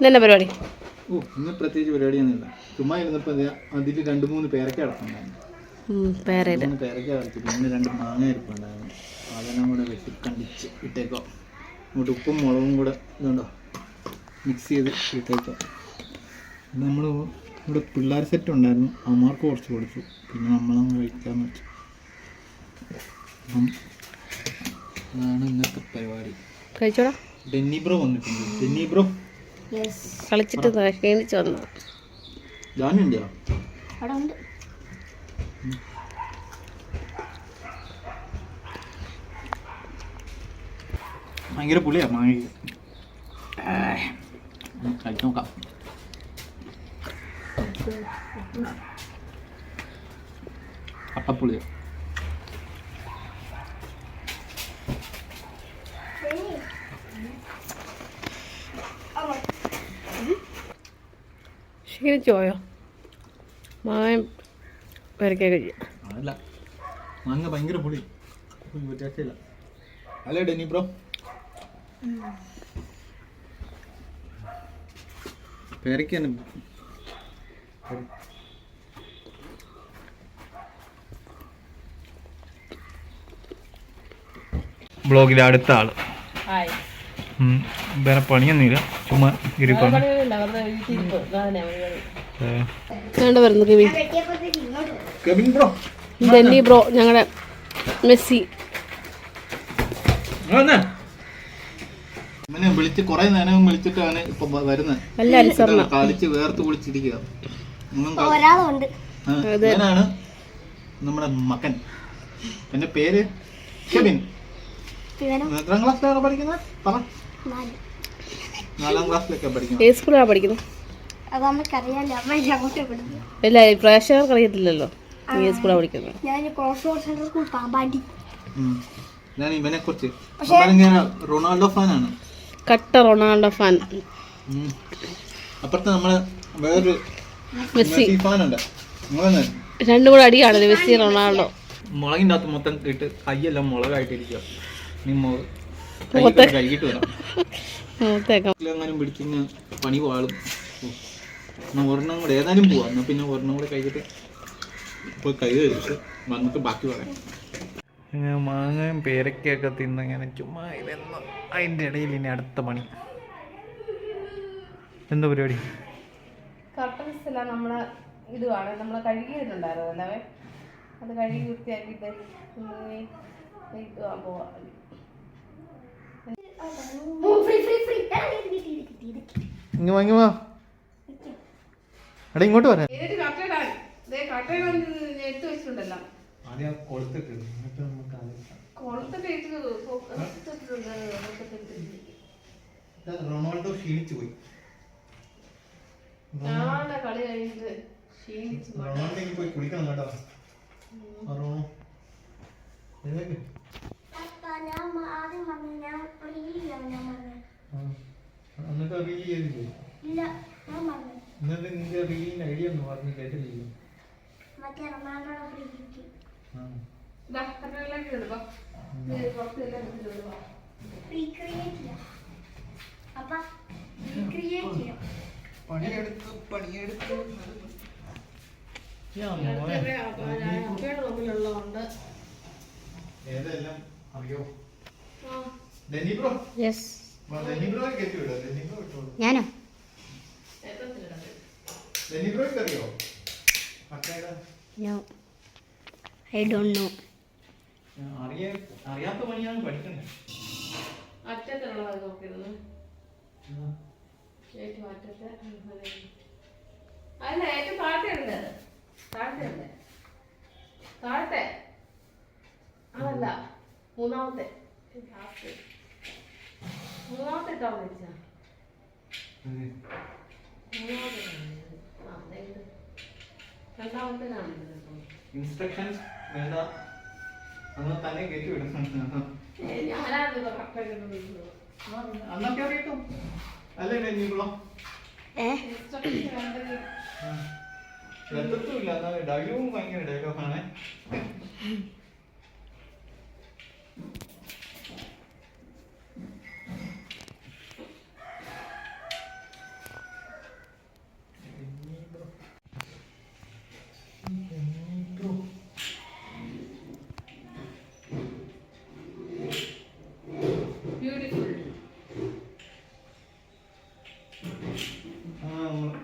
ഇന്നെ പരിപാടി ഇന്ന് പ്രത്യേകിച്ച് പരിപാടിയൊന്നുമില്ല. ചുമ്മാ ഇരുന്നപ്പോൾ അതിൽ 2-3 പേരക്ക കിടപ്പുണ്ടായിരുന്നു. പേരക്ക കിടച്ചു. പിന്നെ 2 മാങ്ങ ഇരിപ്പുണ്ടായിരുന്നു. അതെല്ലാം കൂടെ വെട്ടി കണ്ടിച്ച് ഇട്ടേക്കോ. അങ്ങോട്ട് ഉപ്പും മുളകും കൂടെ ഇതുണ്ടോ മിക്സ് ചെയ്ത് ഇട്ടേക്കോ. നമ്മൾ ഇവിടെ പിള്ളേർ സെറ്റ് ഉണ്ടായിരുന്നു, അമ്മമാർക്ക് കുറച്ച് കൊടുത്തു. പിന്നെ നമ്മളങ്ങ് കഴിക്കാമെന്ന് വെച്ചു. അപ്പം അതാണ് ഇന്നത്തെ പരിപാടി. കഴിച്ചോടാ. ഡെന്നി ബ്രോ വന്നിട്ടുണ്ട്. ഡെന്നി ബ്രോ കളിച്ചിട്ട് ക്ഷീണിച്ച് വന്നു. ജാനുണ്ടോ? ഭയങ്കര പുളിയാ മാങ്ങ. കഴിച്ചു നോക്കാം. അപ്പപ്പുളിയോ? ക്ഷീണിച്ചു പോയോ? മാങ്ങ വരയ്ക്കാൻ കഴിയും. അതല്ല, മാങ്ങ ഭയങ്കര പുളി. രക്ഷയില്ല അല്ലേ ഡെന്നി ബ്രോ? പേരയ്ക്കാണ്. ബ്ലോഗിലെ അടുത്ത ആള്. വേറെ പണിയൊന്നുമില്ല, ചുമ്മാ ഇരിപ്പാണ്. ഡെന്നി ബ്രോ ഞങ്ങളുടെ മെസ്സി. ഇവനെ വിളിച്ച് കുറെ നേരം വിളിച്ചിട്ടാണ് ഇപ്പൊ വരുന്നത്. കളിച്ച് വേർത്ത് കുളിച്ചിരിക്കുക. ഇവനാണ് നമ്മുടെ മകൻ. എന്റെ പേര് കെവിൻ. എത്രാം ക്ലാസ്സിലാണ് പഠിക്കുന്നത്? 4ാം ക്ലാസ്സിലൊക്കെ പഠിക്കുന്നത്. ഏത് സ്കൂളിലാണ് പഠിക്കുന്നത്? ഇല്ല, പ്രേക്ഷകർക്ക് അറിയത്തില്ലല്ലോ ഏത് സ്കൂളാണ് പഠിക്കുന്നത്. ഞാൻ ഇവനെ കുറിച്ച് റൊണാൾഡോ ഫാനാണ്. കട്ട റൊണാൾഡോ ഫാൻ. അപ്പുറത്ത് നമ്മളെ വേറൊരു മെസ്സി ഫാനുണ്ട്. രണ്ടും കൂടെ അടിയാണല്ലോ മെസ്സി റൊണാൾഡോ. മുളകിൻ്റെ അകത്ത് മൊത്തം ഇട്ട് കൈയെല്ലാം മുളകായിട്ടിരിക്കുക. നീ കഴുകിട്ട് വരാം. എങ്ങാനും പിടിച്ചിങ്ങ പണി വാളും. ഒരെണ്ണം കൂടെ ഏതായാലും പോവാം. എന്നാൽ പിന്നെ ഒരെണ്ണം കൂടെ കഴിച്ചിട്ട് ഇപ്പോൾ കൈ കഴിച്ചിട്ട് വന്നിട്ട് ബാക്കി പറയാം. മാങ്ങയും പേരക്കൊക്കെ തിന്നങ്ങനെ ചുമ്മാ ഇതെന്ന്. അതിൻ്റെ ഇടയിൽ ഇനി അടുത്ത പണി. എന്താ പരിപാടി? കർട്ടൻസ് എല്ലാം നമ്മൾ ഇടുവാണ്. നമ്മൾ കഴുകിയിട്ടുണ്ടായിരുന്നു അല്ലേ? അത് കഴുകി വൃത്തിയാക്കിയിട്ട് പോവാ. ഇങ്ങോട്ട് വരാൻ റൊണാൾഡോ ക്ഷീണിച്ചു പോയി. കളി കഴിഞ്ഞിട്ട് റൊണാൾഡോ പോയി കുളിക്കണം കേട്ടോ. എന്നിട്ട് റീൽ ചെയ്തില്ലേ? എന്നിട്ട് നിന്റെ റീലിന്റെ ഐഡിയ ഒന്ന് പറഞ്ഞ് കേട്ടില്ലേ? പണിയെടുത്ത് ഏതെല്ലാം അറിയോ? Denny bro. Yes. Denny bro കേറ്റി വിടോ? ഡെന്നി ബ്രോ ഇട്ടോ. ഞാനോ? ഡെന്നി ബ്രോ അറിയോ? No, I don't know. അറിയാത്ത പണിയാണ് പഠിക്കണേ. അറ്റത്തുള്ളത് നോക്കിയിരുന്നു. അല്ല, ഏറ്റവും താഴത്തെ അതല്ല, മൂന്നാമത്തെ ഇട്ടാ വെച്ചാ രണ്ടാമത്തേനാണ്. ഇൻസ്ട്രക്ഷൻസ് വേണ്ട, നമ്മൾ തന്നെ കയറ്റി വിടും. അന്നൊക്കെ അറിയട്ടോ അല്ലേ ഡെന്നി ബ്രോ? ശ്രദ്ധത്തുമില്ല. എന്നാൽ ഡയലോഗും ഭയങ്കര ഡയലോഗാണ്.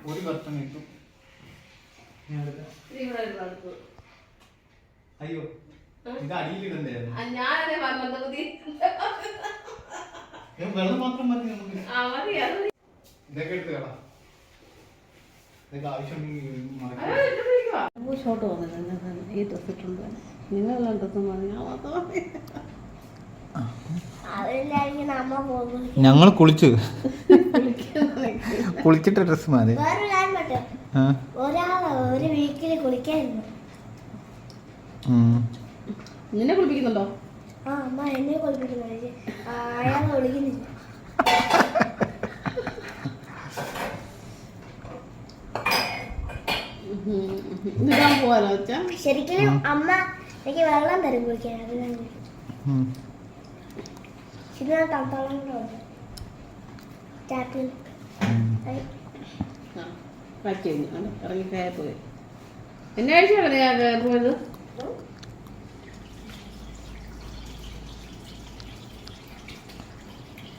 ഒരു കർട്ടൻ ഇട്ടു. അയ്യോ ഇത് അടിയിലിടണ്ടായിരുന്നു. ഞാനേ പറഞ്ഞത് പുതിയ വെള്ളം മാത്രം മതി നമുക്ക്. ഇതൊക്കെ എടുത്ത് കേടാ. ഇതൊക്കെ ആവശ്യമുണ്ടെങ്കിൽ ഷോട്ട് വന്നിട്ടുണ്ട് ഈ ഡ്രസ് ഇട്ടുണ്ട്. നിങ്ങളെല്ലാം ഡ്രസ്സും പറഞ്ഞു ഞങ്ങൾ കുളിച്ചു കുളിച്ചിട്ട് ഡ്രസ് മാറി. ഒരു വീക്കില് കുളിക്കായിരുന്നു. നിന്നെ കുളിപ്പിക്കുന്നുണ്ടോ? ആ അമ്മ എന്നെ കുളിപ്പിക്കുന്നു. അയാൾ കുളിക്കുന്നില്ല. പോവാലോ ശരിക്കും അമ്മ എനിക്ക് വെള്ളം തരും കുളിക്കാൻ. അത് ഇത് തണുത്തോളം ടാപ്പിൽ ഇറങ്ങി പോയി. എന്നെ ആഴ്ച പോയത്